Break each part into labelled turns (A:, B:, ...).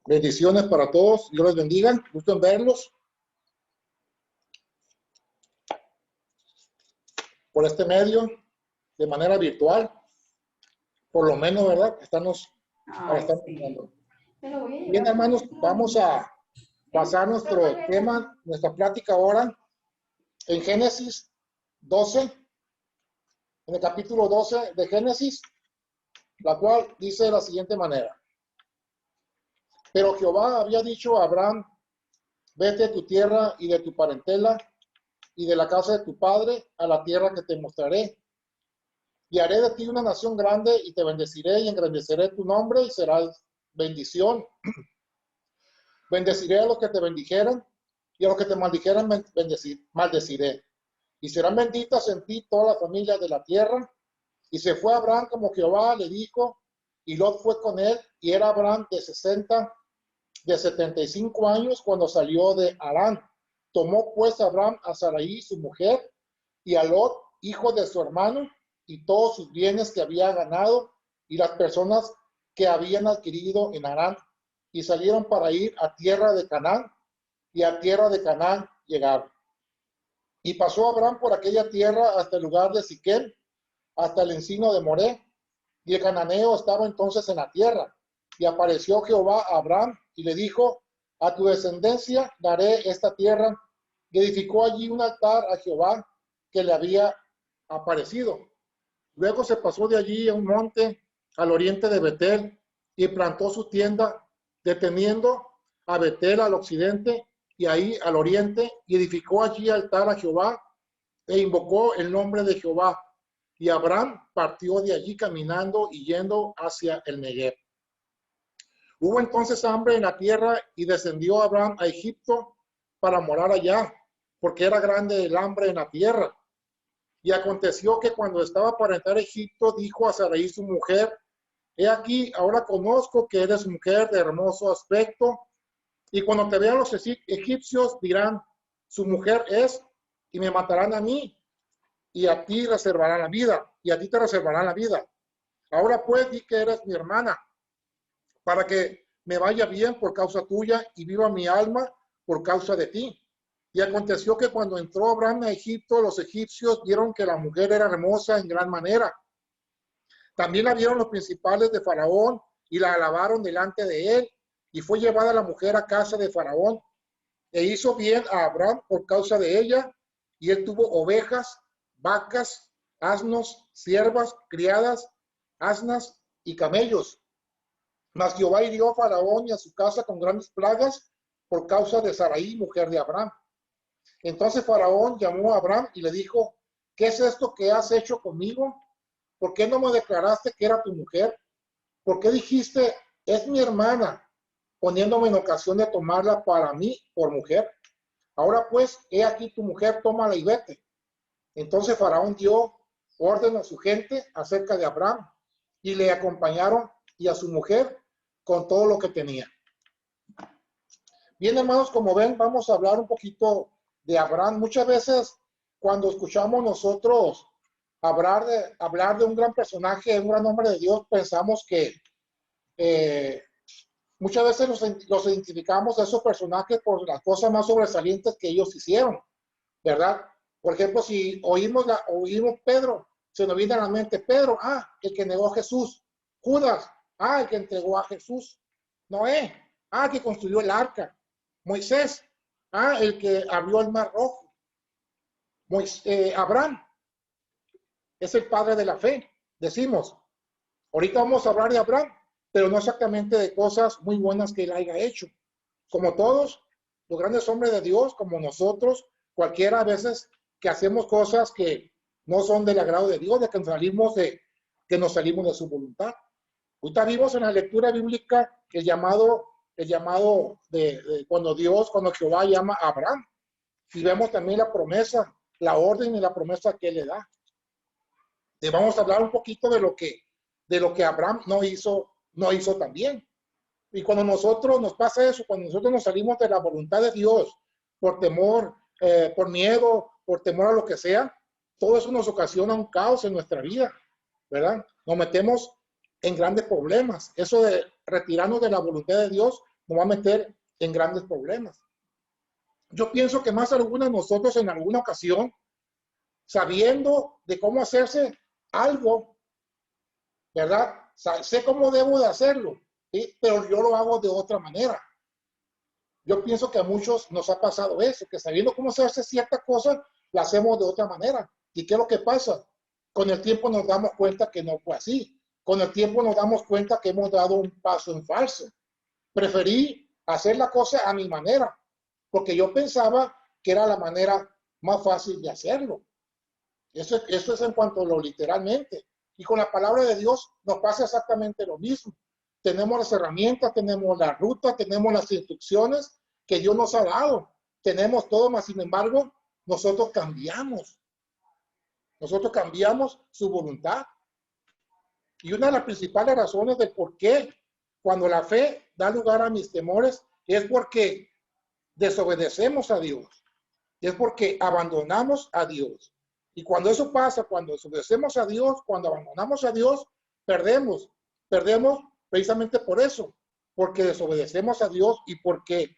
A: Bendiciones para todos. Dios les bendiga. Gusto en verlos por este medio, de manera virtual. Por lo menos, ¿verdad? Estamos para estar viendo. Bien, hermanos, vamos a pasar nuestro tema, nuestra plática ahora en Génesis 12, en el capítulo 12 de Génesis, la cual dice de la siguiente manera. Pero Jehová había dicho a Abraham, vete de tu tierra y de tu parentela y de la casa de tu padre a la tierra que te mostraré. Y haré de ti una nación grande y te bendeciré y engrandeceré tu nombre y serás bendición. Bendeciré a los que te bendijeran y a los que te maldijeran maldeciré. Y serán benditas en ti todas las familias de la tierra. Y se fue Abraham como Jehová le dijo, y Lot fue con él, y era Abraham de 75 años cuando salió de Harán. Tomó pues Abraham a Sarai, su mujer, y a Lot, hijo de su hermano, y todos sus bienes que había ganado, y las personas que habían adquirido en Harán, y salieron para ir a tierra de Canaán, y a tierra de Canaán llegaron. Y pasó Abraham por aquella tierra hasta el lugar de Siquem, hasta el encino de Moré, y el cananeo estaba entonces en la tierra. Y apareció Jehová a Abraham y le dijo, a tu descendencia daré esta tierra. Y edificó allí un altar a Jehová que le había aparecido. Luego se pasó de allí a un monte al oriente de Betel y plantó su tienda, deteniendo a Betel al occidente y ahí al oriente, y edificó allí altar a Jehová e invocó el nombre de Jehová. Y Abraham partió de allí caminando y yendo hacia el Negev. Hubo entonces hambre en la tierra y descendió Abraham a Egipto para morar allá, porque era grande el hambre en la tierra. Y aconteció que cuando estaba para entrar a Egipto, dijo a Sarai su mujer, he aquí, ahora conozco que eres mujer de hermoso aspecto, y cuando te vean los egipcios dirán, su mujer es, y me matarán a mí, y a ti reservarán la vida, y a ti te reservarán la vida. Ahora pues di que eres mi hermana, para que me vaya bien por causa tuya y viva mi alma por causa de ti. Y aconteció que cuando entró Abraham a Egipto, los egipcios vieron que la mujer era hermosa en gran manera. También la vieron los principales de Faraón y la alabaron delante de él. Y fue llevada la mujer a casa de Faraón. E hizo bien a Abraham por causa de ella. Y él tuvo ovejas, vacas, asnos, siervas, criadas, asnas y camellos. Mas Jehová hirió a Faraón y a su casa con grandes plagas por causa de Sarai, mujer de Abraham. Entonces Faraón llamó a Abraham y le dijo, ¿qué es esto que has hecho conmigo? ¿Por qué no me declaraste que era tu mujer? ¿Por qué dijiste, es mi hermana, poniéndome en ocasión de tomarla para mí por mujer? Ahora pues, he aquí tu mujer, tómala y vete. Entonces Faraón dio orden a su gente acerca de Abraham y le acompañaron y a su mujer con todo lo que tenía. Bien, hermanos, como ven, vamos a hablar un poquito de Abraham. Muchas veces cuando escuchamos nosotros hablar de un gran personaje, un gran hombre de Dios, pensamos que muchas veces los identificamos a esos personajes por las cosas más sobresalientes que ellos hicieron, ¿verdad? Por ejemplo, si oímos Pedro, se nos viene a la mente Pedro, el que negó a Jesús. Judas, el que entregó a Jesús. Noé, el que construyó el arca. Moisés, el que abrió el mar rojo. Abraham es el padre de la fe, decimos. Ahorita vamos a hablar de Abraham, pero no exactamente de cosas muy buenas que él haya hecho. Como todos los grandes hombres de Dios, como nosotros, cualquiera a veces que hacemos cosas que no son del agrado de Dios, de que nos salimos de su voluntad. Ahorita vimos en la lectura bíblica el llamado de cuando Jehová llama a Abraham. Y vemos también la promesa, la orden y la promesa que él le da. Y vamos a hablar un poquito de lo que Abraham no hizo también. Y cuando nos pasa eso, cuando nosotros nos salimos de la voluntad de Dios, por temor, por miedo, por temor a lo que sea, todo eso nos ocasiona un caos en nuestra vida, ¿verdad? Nos metemos en grandes problemas. Eso de retirarnos de la voluntad de Dios nos va a meter en grandes problemas. Yo pienso que más algunos de nosotros en alguna ocasión, sabiendo de cómo hacerse algo, ¿verdad? Sé cómo debo de hacerlo, ¿sí? Pero yo lo hago de otra manera. Yo pienso que a muchos nos ha pasado eso, que sabiendo cómo se hace cierta cosa, la hacemos de otra manera. ¿Y qué es lo que pasa? Con el tiempo nos damos cuenta que no fue así. Con el tiempo nos damos cuenta que hemos dado un paso en falso. Preferí hacer la cosa a mi manera, porque yo pensaba que era la manera más fácil de hacerlo. Eso es en cuanto a lo literalmente. Y con la palabra de Dios nos pasa exactamente lo mismo. Tenemos las herramientas, tenemos la ruta, tenemos las instrucciones que Dios nos ha dado. Tenemos todo, mas sin embargo, nosotros cambiamos. Nosotros cambiamos su voluntad. Y una de las principales razones del por qué, cuando la fe da lugar a mis temores, es porque desobedecemos a Dios. Es porque abandonamos a Dios. Y cuando eso pasa, cuando desobedecemos a Dios, cuando abandonamos a Dios, perdemos. Perdemos precisamente por eso, porque desobedecemos a Dios y porque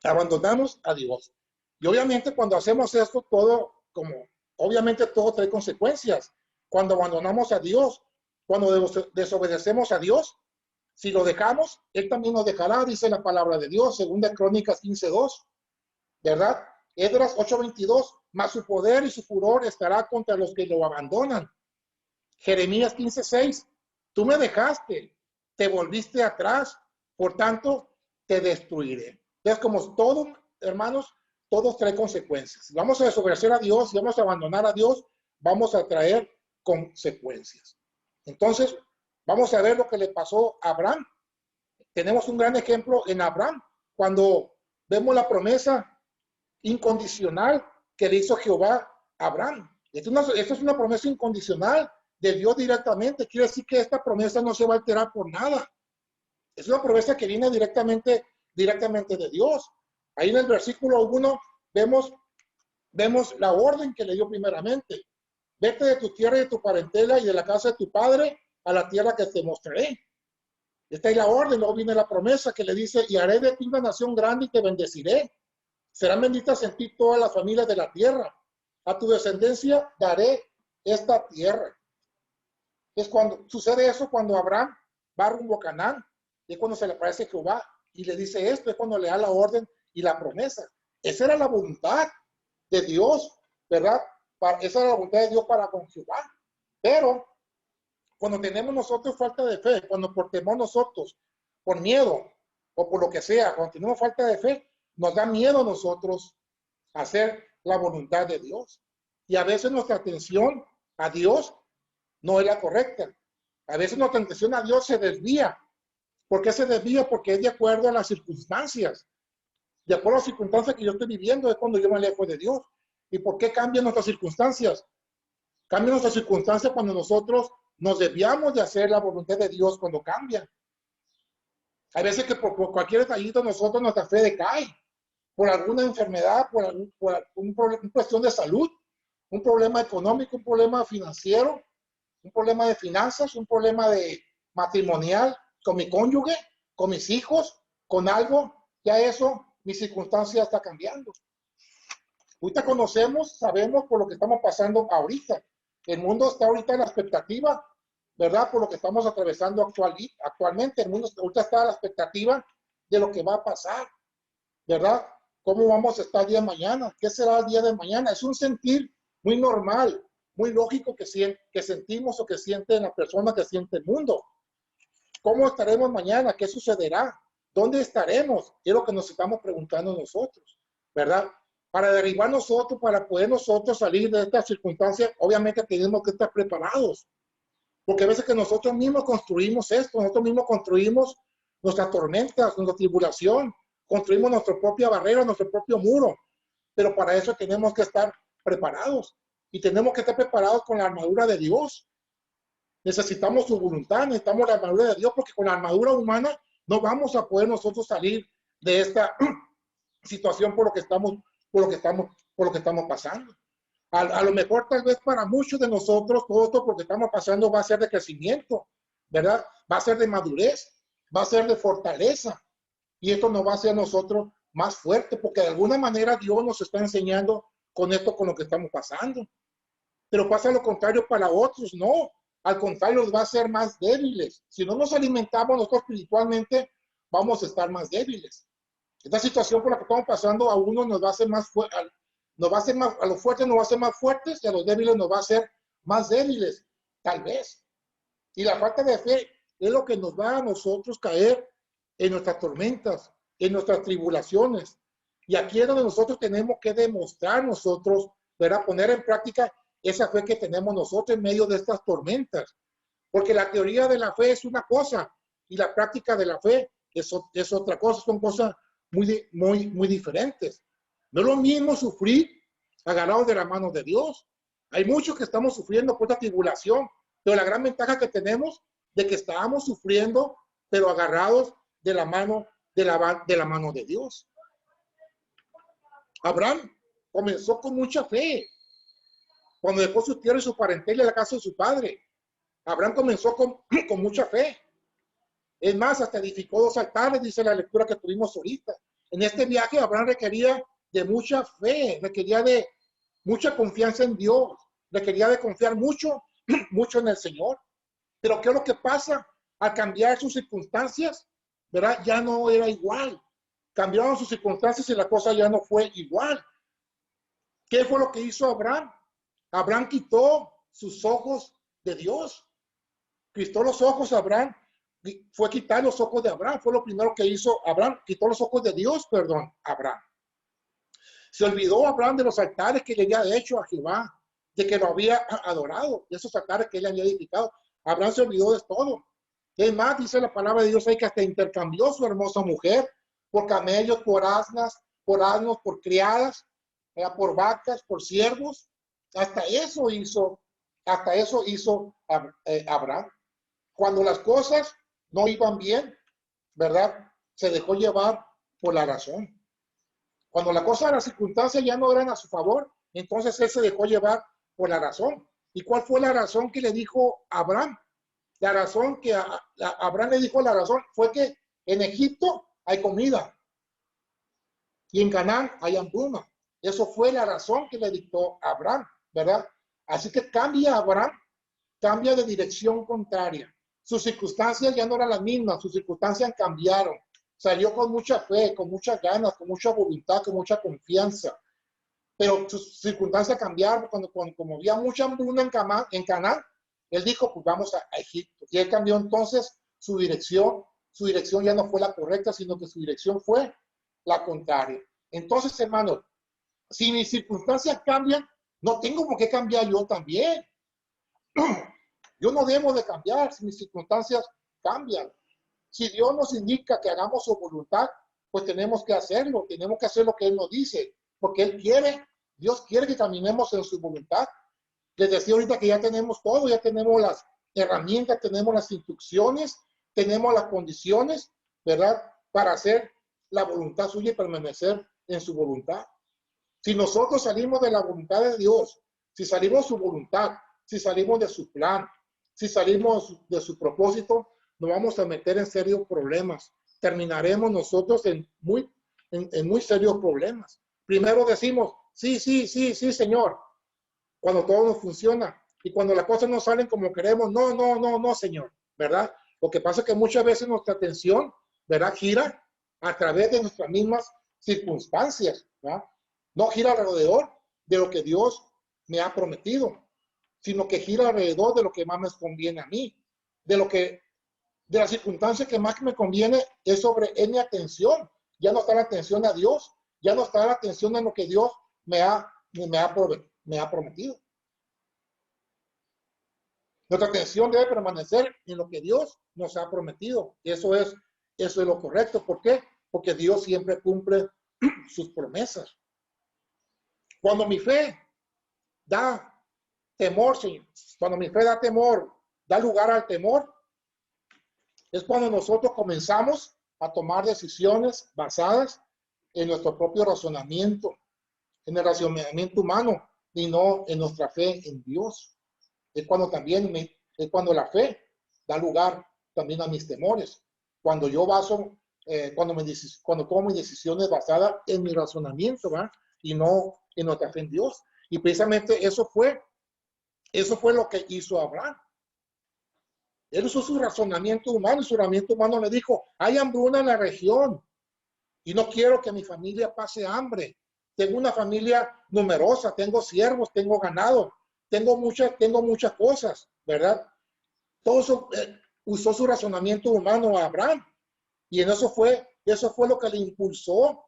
A: abandonamos a Dios. Y obviamente cuando hacemos esto, obviamente todo trae consecuencias. Cuando abandonamos a Dios, cuando desobedecemos a Dios, si lo dejamos, Él también nos dejará, dice la palabra de Dios, segunda Crónicas 15:2, ¿verdad? Esdras 8:22, mas su poder y su furor estará contra los que lo abandonan. Jeremías 15:6, tú me dejaste, te volviste atrás, por tanto te destruiré. Entonces, como todo, hermanos, todos trae consecuencias. Si vamos a desobedecer a Dios, si vamos a abandonar a Dios, vamos a traer consecuencias. Entonces, vamos a ver lo que le pasó a Abraham. Tenemos un gran ejemplo en Abraham, cuando vemos la promesa incondicional que le hizo Jehová a Abraham. Esto es una promesa incondicional de Dios directamente. Quiere decir que esta promesa no se va a alterar por nada. Es una promesa que viene directamente de Dios. Ahí en el versículo 1 vemos la orden que le dio primeramente. Vete de tu tierra y de tu parentela y de la casa de tu padre a la tierra que te mostraré. Esta es la orden. Luego viene la promesa que le dice, y haré de ti una nación grande y te bendeciré. Serán benditas en ti todas las familias de la tierra. A tu descendencia daré esta tierra. Es cuando sucede eso, cuando Abraham va rumbo a Canaán, es cuando se le aparece Jehová y le dice esto, es cuando le da la orden y la promesa. Esa era la voluntad de Dios, ¿verdad? Esa era la voluntad de Dios para con Jehová. Pero cuando tenemos nosotros falta de fe, cuando por temor nosotros, por miedo o por lo que sea, cuando tenemos falta de fe, nos da miedo a nosotros hacer la voluntad de Dios. Y a veces nuestra atención a Dios no es la correcta. A veces nuestra atención a Dios se desvía. ¿Por qué se desvía? Porque es de acuerdo a las circunstancias. De acuerdo a las circunstancias que yo estoy viviendo es cuando yo me alejo de Dios. ¿Y por qué cambian nuestras circunstancias? Cambian nuestras circunstancias cuando nosotros nos desviamos de hacer la voluntad de Dios cuando cambian. Hay veces que por cualquier detallito nosotros nuestra fe decae. Por alguna enfermedad, por una cuestión de salud, un problema económico, un problema financiero, un problema de finanzas, un problema de matrimonial con mi cónyuge, con mis hijos, con algo, ya eso, mi circunstancia está cambiando. Ahorita conocemos, sabemos por lo que estamos pasando ahorita. El mundo está ahorita en la expectativa, ¿verdad? Por lo que estamos atravesando actualmente. El mundo ahorita está a la expectativa de lo que va a pasar, ¿verdad? ¿Cómo vamos a estar el día de mañana? ¿Qué será el día de mañana? Es un sentir muy normal, muy lógico que sentimos o que siente la persona, que siente el mundo. ¿Cómo estaremos mañana? ¿Qué sucederá? ¿Dónde estaremos? Es lo que nos estamos preguntando nosotros, ¿verdad? Para derribar nosotros, para poder nosotros salir de estas circunstancias, obviamente tenemos que estar preparados. Porque a veces que nosotros mismos construimos esto, nosotros mismos construimos nuestras tormentas, nuestra tribulación, construimos nuestra propia barrera, nuestro propio muro. Pero para eso tenemos que estar preparados. Y tenemos que estar preparados con la armadura de Dios. Necesitamos su voluntad, necesitamos la armadura de Dios, porque con la armadura humana no vamos a poder nosotros salir de esta situación por lo que estamos pasando. A lo mejor tal vez para muchos de nosotros todo esto porque estamos pasando va a ser de crecimiento, ¿verdad? Va a ser de madurez. va a ser de fortaleza. Y esto nos va a hacer nosotros más fuertes, porque de alguna manera Dios nos está enseñando con esto, con lo que estamos pasando. Pero pasa lo contrario para otros, no. Al contrario, los va a hacer más débiles. Si no nos alimentamos nosotros espiritualmente, vamos a estar más débiles. Esta situación por la que estamos pasando a uno nos va a hacer más fuertes, nos va a hacer más, a los fuertes nos va a hacer más fuertes y a los débiles nos va a hacer más débiles, tal vez. Y la falta de fe es lo que nos va a nosotros caer en nuestras tormentas, en nuestras tribulaciones. Y aquí es donde nosotros tenemos que demostrar nosotros, ¿verdad? Poner en práctica esa fe que tenemos nosotros en medio de estas tormentas. Porque la teoría de la fe es una cosa y la práctica de la fe es otra cosa. Son cosas muy diferentes. No es lo mismo sufrir agarrados de la mano de Dios. Hay muchos que estamos sufriendo por esta tribulación, pero la gran ventaja que tenemos de que estábamos sufriendo, pero agarrados de la mano de Dios. Abraham comenzó con mucha fe. Cuando dejó su tierra y su parentela en la casa de su padre, Abraham comenzó con mucha fe. Es más, hasta edificó 2 altares, dice la lectura que tuvimos ahorita. En este viaje Abraham requería de mucha fe, requería de mucha confianza en Dios, requería de confiar mucho en el Señor. Pero ¿qué es lo que pasa? Al cambiar sus circunstancias, ¿verdad? Ya no era igual. Cambiaron sus circunstancias y la cosa ya no fue igual. ¿Qué fue lo que hizo Abraham? Abraham quitó sus ojos de Dios. Quitó los ojos a Abraham. Fue quitar los ojos de Abraham. Fue lo primero que hizo Abraham. Quitó los ojos de Dios, perdón, Abraham. Se olvidó Abraham de los altares que le había hecho a Jehová, de que lo había adorado, de esos altares que él había edificado. Abraham se olvidó de todo. Es más, dice la palabra de Dios ahí que hasta intercambió su hermosa mujer por camellos, por asnos, por criadas, por vacas, por siervos. Hasta eso hizo Abraham. Cuando las cosas no iban bien, ¿verdad? Se dejó llevar por la razón. Cuando la cosa, las circunstancias ya no eran a su favor, entonces él se dejó llevar por la razón. ¿Y cuál fue la razón que le dijo Abraham? La razón que Abraham le dijo, la razón fue que en Egipto hay comida y en Canaán hay hambruna. Eso fue la razón que le dictó Abraham, ¿verdad? Así que cambia Abraham, cambia de dirección contraria. Sus circunstancias ya no eran las mismas, sus circunstancias cambiaron. Salió con mucha fe, con muchas ganas, con mucha voluntad, con mucha confianza. Pero sus circunstancias cambiaron cuando como había mucha hambruna en Canaán, él dijo, pues vamos a Egipto. Y él cambió entonces su dirección. Su dirección ya no fue la correcta, sino que su dirección fue la contraria. Entonces, hermanos, si mis circunstancias cambian, no tengo por qué cambiar yo también. Yo no debo de cambiar si mis circunstancias cambian. Si Dios nos indica que hagamos su voluntad, pues tenemos que hacerlo. Tenemos que hacer lo que Él nos dice, porque Él quiere, Dios quiere que caminemos en su voluntad. Les decía ahorita que ya tenemos todo, ya tenemos las herramientas, tenemos las instrucciones, tenemos las condiciones, ¿verdad? Para hacer la voluntad suya y permanecer en su voluntad. Si nosotros salimos de la voluntad de Dios, si salimos de su voluntad, si salimos de su plan, si salimos de su propósito, nos vamos a meter en serios problemas. Terminaremos nosotros en muy serios problemas. Primero decimos, sí, Señor, cuando todo no funciona. Y cuando las cosas no salen como queremos, no, Señor, ¿verdad? Lo que pasa es que muchas veces nuestra atención, ¿verdad? Gira a través de nuestras mismas circunstancias, ¿verdad? No gira alrededor de lo que Dios me ha prometido, sino que gira alrededor de lo que más me conviene a mí, de la circunstancia que más me conviene es mi atención. Ya no está la atención a Dios, ya no está la atención en lo que Dios me ha prometido. Nuestra atención debe permanecer en lo que Dios nos ha prometido. Eso es lo correcto. ¿Por qué? Porque Dios siempre cumple sus promesas. Cuando mi fe da temor, cuando mi fe da temor, da lugar al temor, es cuando nosotros comenzamos a tomar decisiones basadas en nuestro propio razonamiento, en el razonamiento humano y no en nuestra fe en Dios. Es cuando la fe da lugar también a mis temores. cuando yo baso, cuando tomo mis decisiones basadas en mi razonamiento, ¿verdad? Y no en nuestra fe en Dios. Y precisamente eso fue lo que hizo Abraham. Él usó su razonamiento humano y su razonamiento humano le dijo, hay hambruna en la región y no quiero que mi familia pase hambre. Tengo una familia numerosa, tengo siervos, tengo ganado, tengo muchas cosas, ¿verdad? Todo eso usó su razonamiento humano a Abraham. Y en eso fue lo que le impulsó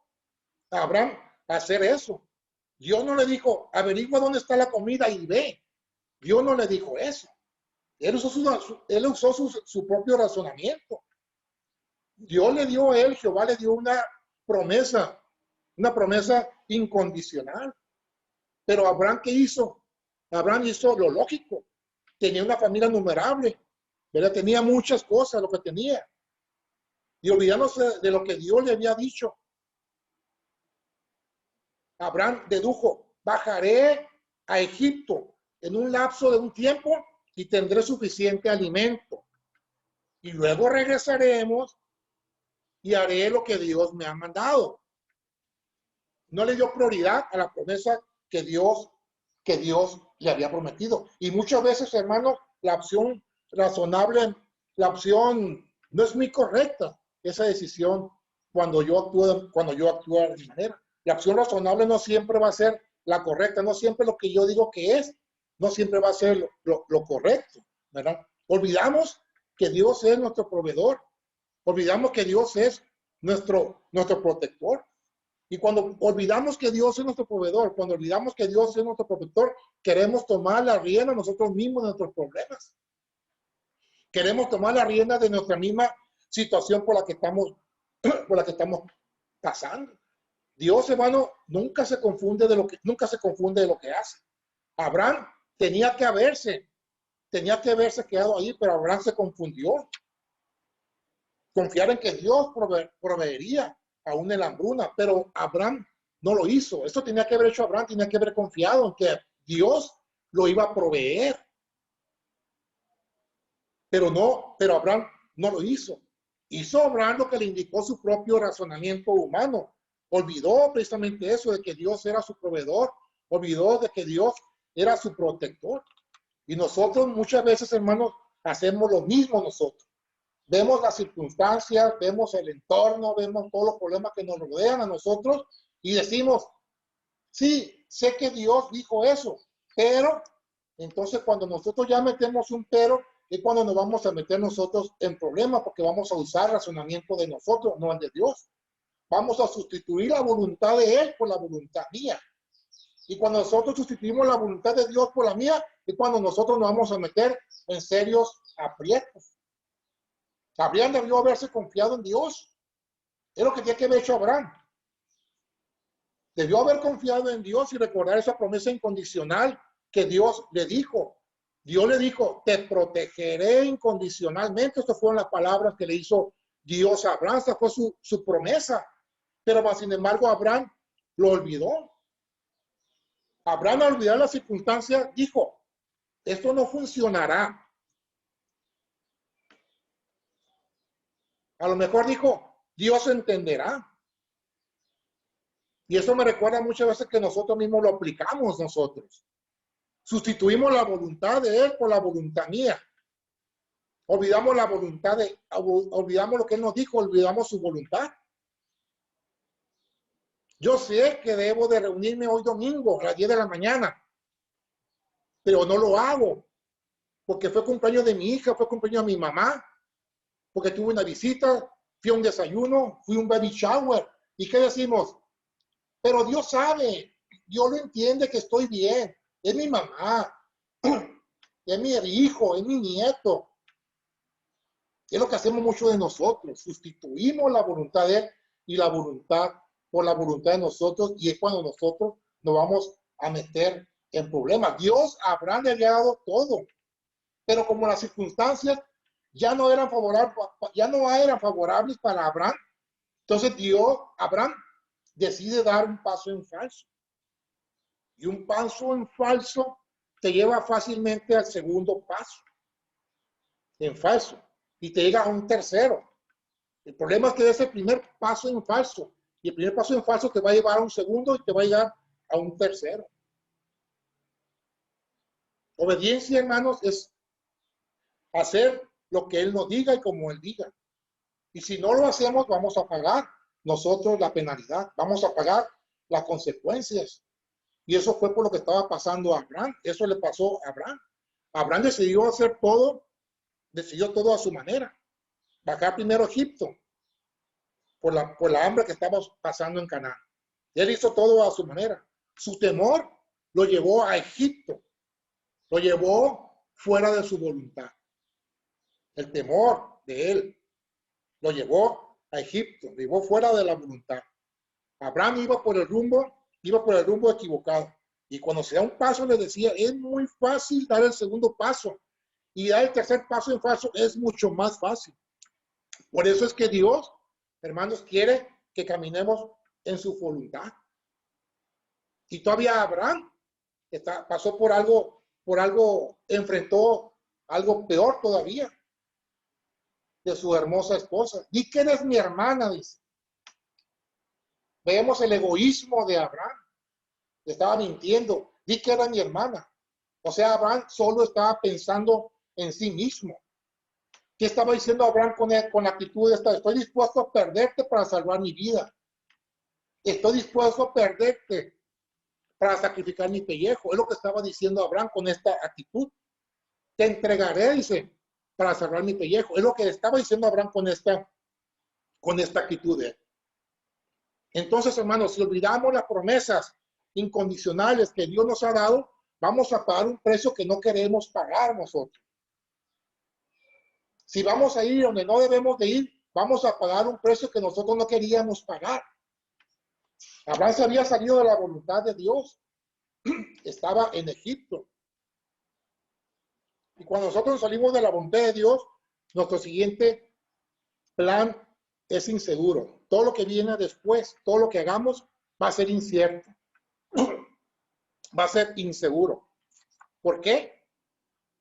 A: a Abraham a hacer eso. Dios no le dijo, averigua dónde está la comida y ve. Dios no le dijo eso. Él usó su propio razonamiento. Dios le dio a él, Jehová le dio una promesa incondicional. Pero Abraham, ¿qué hizo? Abraham hizo lo lógico. Tenía una familia numerable, ¿verdad? Tenía muchas cosas, lo que tenía. Y olvidándose de lo que Dios le había dicho. Abraham dedujo, bajaré a Egipto en un lapso de un tiempo y tendré suficiente alimento. Y luego regresaremos y haré lo que Dios me ha mandado. No le dio prioridad a la promesa que Dios le había prometido. Y muchas veces, hermano, la opción razonable, la opción no es muy correcta, esa decisión cuando yo actúo de mi manera. La opción razonable no siempre va a ser la correcta, no siempre lo que yo digo que es, no siempre va a ser lo correcto, ¿verdad? Olvidamos que Dios es nuestro proveedor, olvidamos que Dios es nuestro protector. Y cuando olvidamos que Dios es nuestro proveedor, cuando olvidamos que Dios es nuestro protector, queremos tomar la rienda nosotros mismos de nuestros problemas. Queremos tomar la rienda de nuestra misma situación por la que estamos pasando. Dios, hermano, nunca se confunde de lo que hace. Abraham tenía que haberse quedado ahí, pero Abraham se confundió. Confiar en que Dios proveería aún en la hambruna, pero Abraham no lo hizo. Esto tenía que haber hecho Abraham, tenía que haber confiado en que Dios lo iba a proveer. Pero Abraham no lo hizo. Hizo Abraham lo que le indicó su propio razonamiento humano. Olvidó precisamente eso de que Dios era su proveedor, olvidó de que Dios era su protector. Y nosotros muchas veces, hermanos, hacemos lo mismo nosotros. Vemos las circunstancias, vemos el entorno, vemos todos los problemas que nos rodean a nosotros y decimos, sí, sé que Dios dijo eso, pero entonces cuando nosotros ya metemos un pero, es cuando nos vamos a meter nosotros en problemas porque vamos a usar razonamiento de nosotros, no el de Dios. Vamos a sustituir la voluntad de Él por la voluntad mía. Y cuando nosotros sustituimos la voluntad de Dios por la mía, es cuando nosotros nos vamos a meter en serios aprietos. Abraham debió haberse confiado en Dios. Es lo que tiene que haber hecho Abraham. Debió haber confiado en Dios y recordar esa promesa incondicional que Dios le dijo. Dios le dijo, te protegeré incondicionalmente. Estas fueron las palabras que le hizo Dios a Abraham. Esta fue su promesa. Pero sin embargo, Abraham lo olvidó. Abraham, al olvidar las circunstancias, dijo, esto no funcionará. A lo mejor dijo, Dios entenderá. Y eso me recuerda muchas veces que nosotros mismos lo aplicamos nosotros. Sustituimos la voluntad de Él por la voluntad mía. Olvidamos olvidamos lo que Él nos dijo, olvidamos su voluntad. Yo sé que debo de reunirme hoy domingo a las 10 de la mañana, pero no lo hago, porque fue cumpleaños de mi hija, fue cumpleaños de mi mamá, porque tuve una visita, fui a un desayuno, fui a un baby shower. ¿Y qué decimos? Pero Dios sabe, Dios lo entiende que estoy bien. Es mi mamá, es mi hijo, es mi nieto. Es lo que hacemos mucho de nosotros. Sustituimos la voluntad de Él y la voluntad por la voluntad de nosotros, y es cuando nosotros nos vamos a meter en problemas. Dios a Abraham le había dado todo, pero como las circunstancias ya no eran favorables para Abraham, entonces Abraham decide dar un paso en falso. Y un paso en falso te lleva fácilmente al segundo paso en falso y te llega a un tercero. El problema es que es el primer paso en falso. Y el primer paso en falso te va a llevar a un segundo y te va a llevar a un tercero. Obediencia, hermanos, es hacer lo que Él nos diga y como Él diga. Y si no lo hacemos, vamos a pagar nosotros la penalidad. Vamos a pagar las consecuencias. Y eso fue por lo que estaba pasando a Abraham. Eso le pasó a Abraham. Abraham decidió hacer todo, decidió todo a su manera. Bajar primero a Egipto por la hambre que estaba pasando en Canaán. Él hizo todo a su manera. Su temor lo llevó a Egipto. Lo llevó fuera de su voluntad. El temor de él lo llevó a Egipto, lo llevó fuera de la voluntad. Abraham iba por el rumbo equivocado. Y cuando se da un paso, le decía, es muy fácil dar el segundo paso. Y dar el tercer paso en falso es mucho más fácil. Por eso es que Dios, hermanos, quiere que caminemos en su voluntad. Y todavía Abraham pasó por algo, enfrentó algo peor todavía de su hermosa esposa. Di que eres mi hermana, dice. Vemos el egoísmo de Abraham. Le estaba mintiendo. Di que era mi hermana. O sea, Abraham solo estaba pensando en sí mismo. ¿Qué estaba diciendo Abraham con la actitud esta? Estoy dispuesto a perderte para salvar mi vida. Estoy dispuesto a perderte para sacrificar mi pellejo. Es lo que estaba diciendo Abraham con esta actitud. Te entregaré, dice, para salvar mi pellejo. Es lo que estaba diciendo Abraham con esta actitud. Entonces, hermanos, si olvidamos las promesas incondicionales que Dios nos ha dado, vamos a pagar un precio que no queremos pagar nosotros. Si vamos a ir donde no debemos de ir, vamos a pagar un precio que nosotros no queríamos pagar. Abraham se había salido de la voluntad de Dios. Estaba en Egipto. Y cuando nosotros salimos de la voluntad de Dios, nuestro siguiente plan es inseguro. Todo lo que viene después, todo lo que hagamos, va a ser incierto. Va a ser inseguro. ¿Por qué?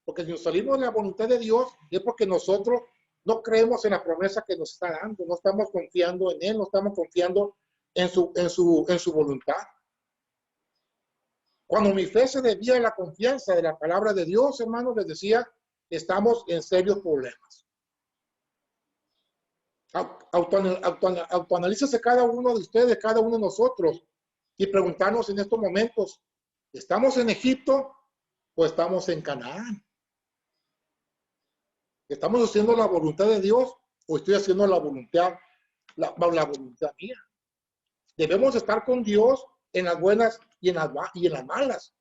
A: Porque si nos salimos de la voluntad de Dios, es porque nosotros no creemos en la promesa que nos está dando, no estamos confiando en Él, no estamos confiando en su voluntad. Cuando mi fe se desvía de la confianza de la palabra de Dios, hermanos, les decía, estamos en serios problemas. Autoanalícese cada uno de ustedes, cada uno de nosotros, y preguntarnos en estos momentos, ¿estamos en Egipto o estamos en Canaán? ¿Estamos haciendo la voluntad de Dios o estoy haciendo la voluntad mía? Debemos estar con Dios en las buenas y en las malas.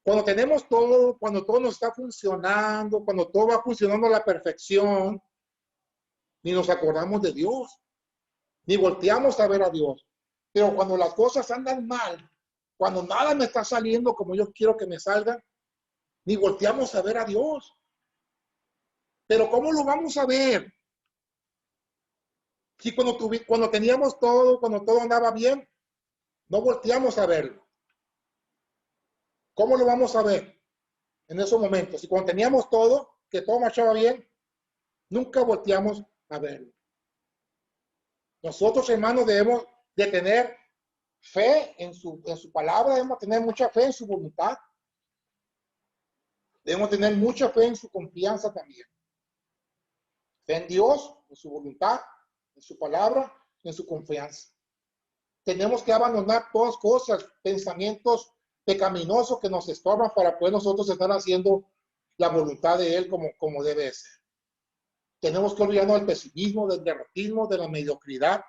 A: Cuando tenemos todo, cuando todo nos está funcionando, cuando todo va funcionando a la perfección, ni nos acordamos de Dios, ni volteamos a ver a Dios. Pero cuando las cosas andan mal, cuando nada me está saliendo como yo quiero que me salga, ni volteamos a ver a Dios. Pero ¿cómo lo vamos a ver? Si cuando teníamos todo, cuando todo andaba bien, no volteamos a verlo. ¿Cómo lo vamos a ver en esos momentos? Si cuando teníamos todo, que todo marchaba bien, nunca volteamos a verlo. Nosotros, hermanos, debemos de tener fe en su palabra, debemos tener mucha fe en su voluntad. Debemos tener mucha fe en su confianza también. Fe en Dios, en su voluntad, en su palabra, en su confianza. Tenemos que abandonar todas cosas, pensamientos pecaminosos que nos estorban para poder nosotros estar haciendo la voluntad de Él como debe ser. Tenemos que olvidarnos del pesimismo, del derrotismo, de la mediocridad,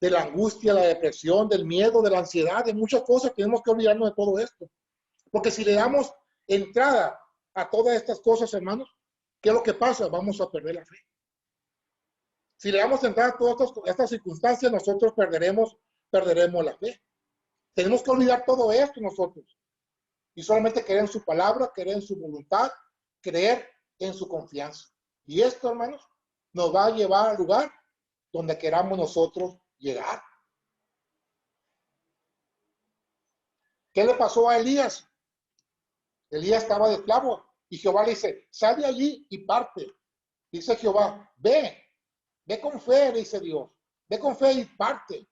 A: de la angustia, la depresión, del miedo, de la ansiedad, de muchas cosas. Tenemos que olvidarnos de todo esto. Porque si le damos entrada a todas estas cosas, hermanos, ¿qué es lo que pasa? Vamos a perder la fe. Si le damos entrada a todas estas circunstancias, nosotros perderemos la fe. Tenemos que olvidar todo esto nosotros. Y solamente creer en su palabra, creer en su voluntad, creer en su confianza. Y esto, hermanos, nos va a llevar al lugar donde queramos nosotros llegar. ¿Qué le pasó a Elías? Elías estaba de esclavo y Jehová le dice, sal de allí y parte. Dice Jehová, ve. Ve con fe, le dice Dios. Ve con fe y parte.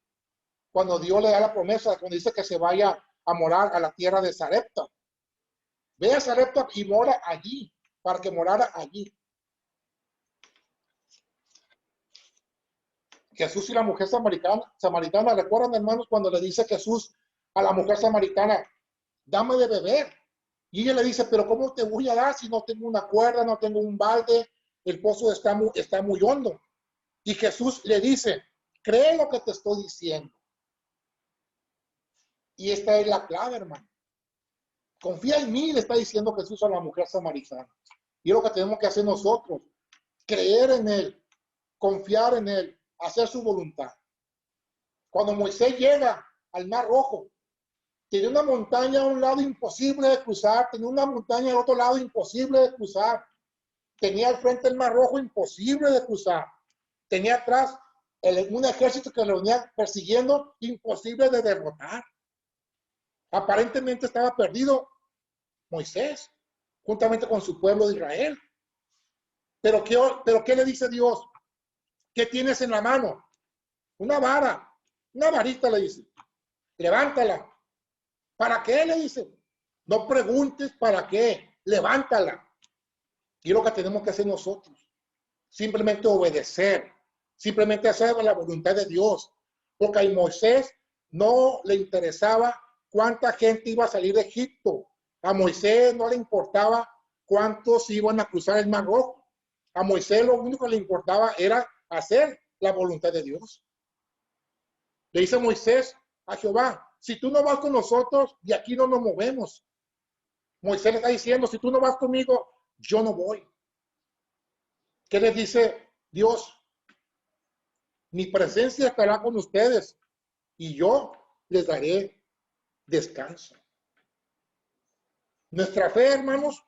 A: Cuando Dios le da la promesa, cuando dice que se vaya a morar a la tierra de Sarepta. Ve a Sarepta y mora allí, para que morara allí. Jesús y la mujer samaritana, ¿recuerdan, hermanos, cuando le dice Jesús a la mujer samaritana, dame de beber? Y ella le dice, pero ¿cómo te voy a dar si no tengo una cuerda, no tengo un balde? El pozo está muy hondo. Y Jesús le dice, cree lo que te estoy diciendo. Y esta es la clave, hermano. Confía en mí, le está diciendo Jesús a la mujer samaritana. Y es lo que tenemos que hacer nosotros. Creer en Él, confiar en Él, hacer su voluntad. Cuando Moisés llega al Mar Rojo, tenía una montaña a un lado imposible de cruzar, tenía una montaña al otro lado imposible de cruzar, tenía al frente el Mar Rojo imposible de cruzar, tenía atrás un ejército que lo venía persiguiendo, imposible de derrotar. Aparentemente estaba perdido Moisés, juntamente con su pueblo de Israel. Pero ¿qué le dice Dios? ¿Qué tienes en la mano? Una vara, una varita, le dice. Levántala. ¿Para qué? Le dice. No preguntes para qué. Levántala. Y es lo que tenemos que hacer nosotros. Simplemente obedecer. Simplemente hacer la voluntad de Dios. Porque a Moisés no le interesaba cuánta gente iba a salir de Egipto. A Moisés no le importaba cuántos iban a cruzar el Mar Rojo. A Moisés lo único que le importaba era hacer la voluntad de Dios. Le dice Moisés a Jehová, si tú no vas con nosotros, de aquí no nos movemos. Moisés le está diciendo, si tú no vas conmigo, yo no voy. ¿Qué les dice Dios? Mi presencia estará con ustedes y yo les daré descanso. Nuestra fe, hermanos,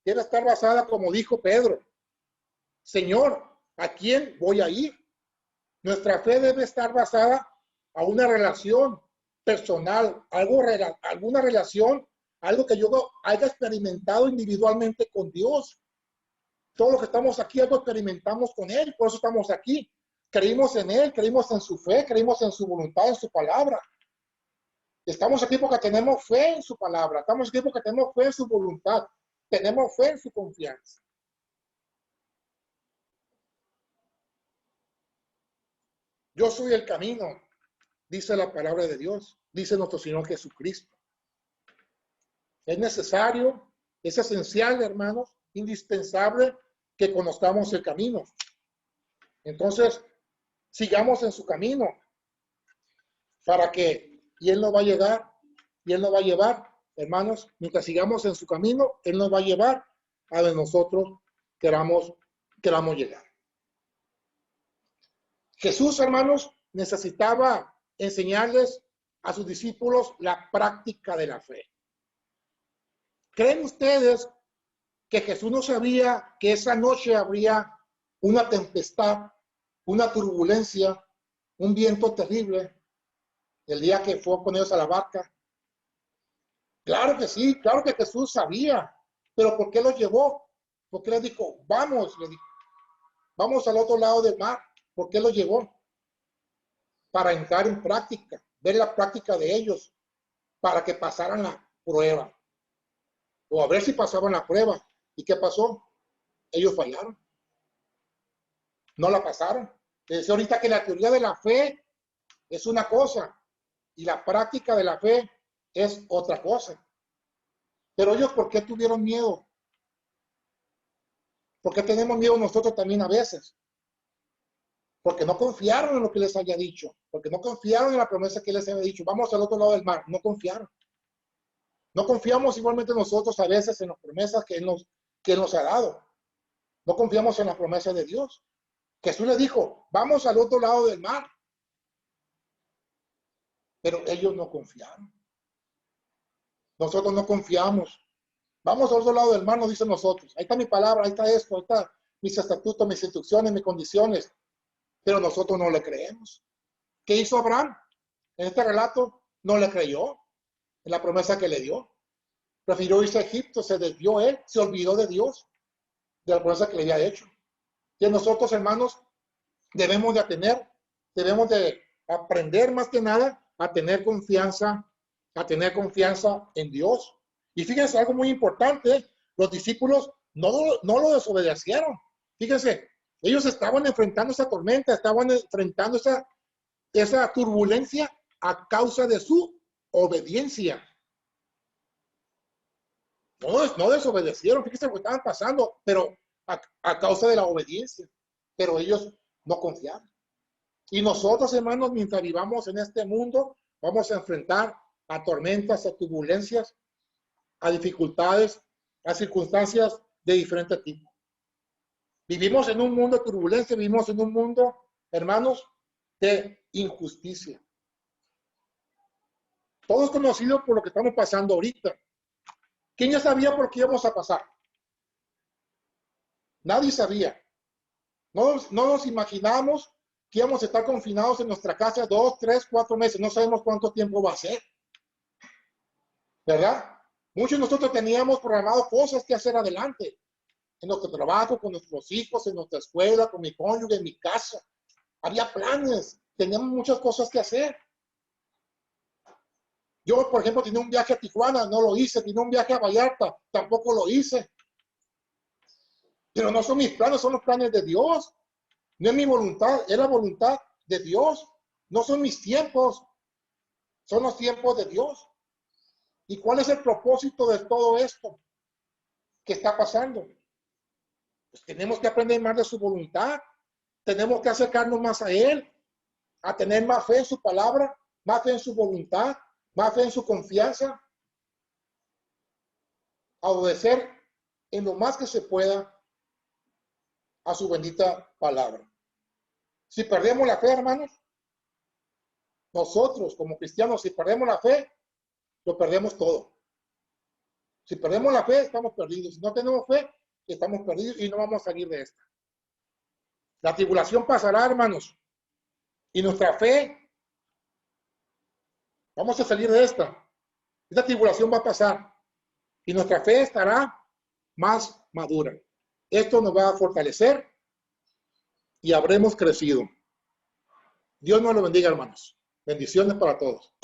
A: debe estar basada, como dijo Pedro, Señor, ¿a quién voy a ir? Nuestra fe debe estar basada a una relación personal, alguna relación, algo que yo haya experimentado individualmente con Dios. Todos los que estamos aquí, algo experimentamos con Él, por eso estamos aquí. Creímos en Él, creímos en su fe, creímos en su voluntad, en su palabra. Estamos aquí porque tenemos fe en su palabra, estamos aquí porque tenemos fe en su voluntad, tenemos fe en su confianza. Yo soy el camino, dice la palabra de Dios, dice nuestro Señor Jesucristo. Es necesario, es esencial, hermanos, indispensable que conozcamos el camino. Entonces, sigamos en su camino para que, y Él nos va a llegar, y Él nos va a llevar, hermanos, mientras sigamos en su camino, Él nos va a llevar a donde nosotros queramos llegar. Jesús, hermanos, necesitaba enseñarles a sus discípulos la práctica de la fe. ¿Creen ustedes que Jesús no sabía que esa noche habría una tempestad, una turbulencia, un viento terrible el día que fue con ellos a la barca? Claro que sí, claro que Jesús sabía, pero ¿por qué los llevó? ¿Por qué les dijo, vamos? Le dijo, vamos al otro lado del mar. ¿Por qué los llevó? Para entrar en práctica, ver la práctica de ellos, para que pasaran la prueba. O a ver si pasaban la prueba. ¿Y qué pasó? Ellos fallaron. No la pasaron. Les decía ahorita que la teoría de la fe es una cosa y la práctica de la fe es otra cosa. Pero ellos, ¿por qué tuvieron miedo? ¿Por qué tenemos miedo nosotros también a veces? Porque no confiaron en lo que les haya dicho, porque no confiaron en la promesa que les había dicho. Vamos al otro lado del mar. No confiaron. No confiamos igualmente nosotros a veces en las promesas que Él nos ha dado. No confiamos en las promesas de Dios. Jesús les dijo, vamos al otro lado del mar. Pero ellos no confiaron. Nosotros no confiamos. Vamos al otro lado del mar, nos dicen nosotros. Ahí está mi palabra, ahí está esto, ahí está mis estatutos, mis instrucciones, mis condiciones. Pero nosotros no le creemos. ¿Qué hizo Abraham? En este relato no le creyó en la promesa que le dio. Prefirió irse a Egipto, se desvió él, se olvidó de Dios, de la promesa que le había hecho. Y nosotros, hermanos, debemos de aprender más que nada a tener confianza en Dios. Y fíjense algo muy importante, los discípulos no lo desobedecieron. Fíjense, ellos estaban enfrentando esa tormenta, estaban enfrentando esa turbulencia a causa de su obediencia. No desobedecieron, fíjense lo que estaban pasando, pero a causa de la obediencia. Pero ellos no confiaron. Y nosotros, hermanos, mientras vivamos en este mundo, vamos a enfrentar a tormentas, a turbulencias, a dificultades, a circunstancias de diferente tipo. Vivimos en un mundo de turbulencia, vivimos en un mundo, hermanos, de injusticia. Todo es conocido por lo que estamos pasando ahorita. ¿Quién ya sabía por qué íbamos a pasar? Nadie sabía. No nos imaginamos que íbamos a estar confinados en nuestra casa 2, 3, 4 meses. No sabemos cuánto tiempo va a ser. ¿Verdad? Muchos de nosotros teníamos programado cosas que hacer adelante. En nuestro trabajo, con nuestros hijos, en nuestra escuela, con mi cónyuge, en mi casa. Había planes. Teníamos muchas cosas que hacer. Yo, por ejemplo, tenía un viaje a Tijuana, no lo hice. Tenía un viaje a Vallarta, tampoco lo hice. Pero no son mis planes, son los planes de Dios. No es mi voluntad, es la voluntad de Dios. No son mis tiempos, son los tiempos de Dios. ¿Y cuál es el propósito de todo esto que está pasando? Pues tenemos que aprender más de su voluntad. Tenemos que acercarnos más a Él, a tener más fe en su palabra, más fe en su voluntad, más fe en su confianza, a obedecer en lo más que se pueda a su bendita palabra. Si perdemos la fe, hermanos, nosotros como cristianos, si perdemos la fe, lo perdemos todo. Si perdemos la fe, estamos perdidos. Si no tenemos fe, estamos perdidos y no vamos a salir de esta. La tribulación pasará, hermanos, y nuestra fe, vamos a salir de esta. Esta tribulación va a pasar y nuestra fe estará más madura. Esto nos va a fortalecer y habremos crecido. Dios nos lo bendiga, hermanos. Bendiciones para todos.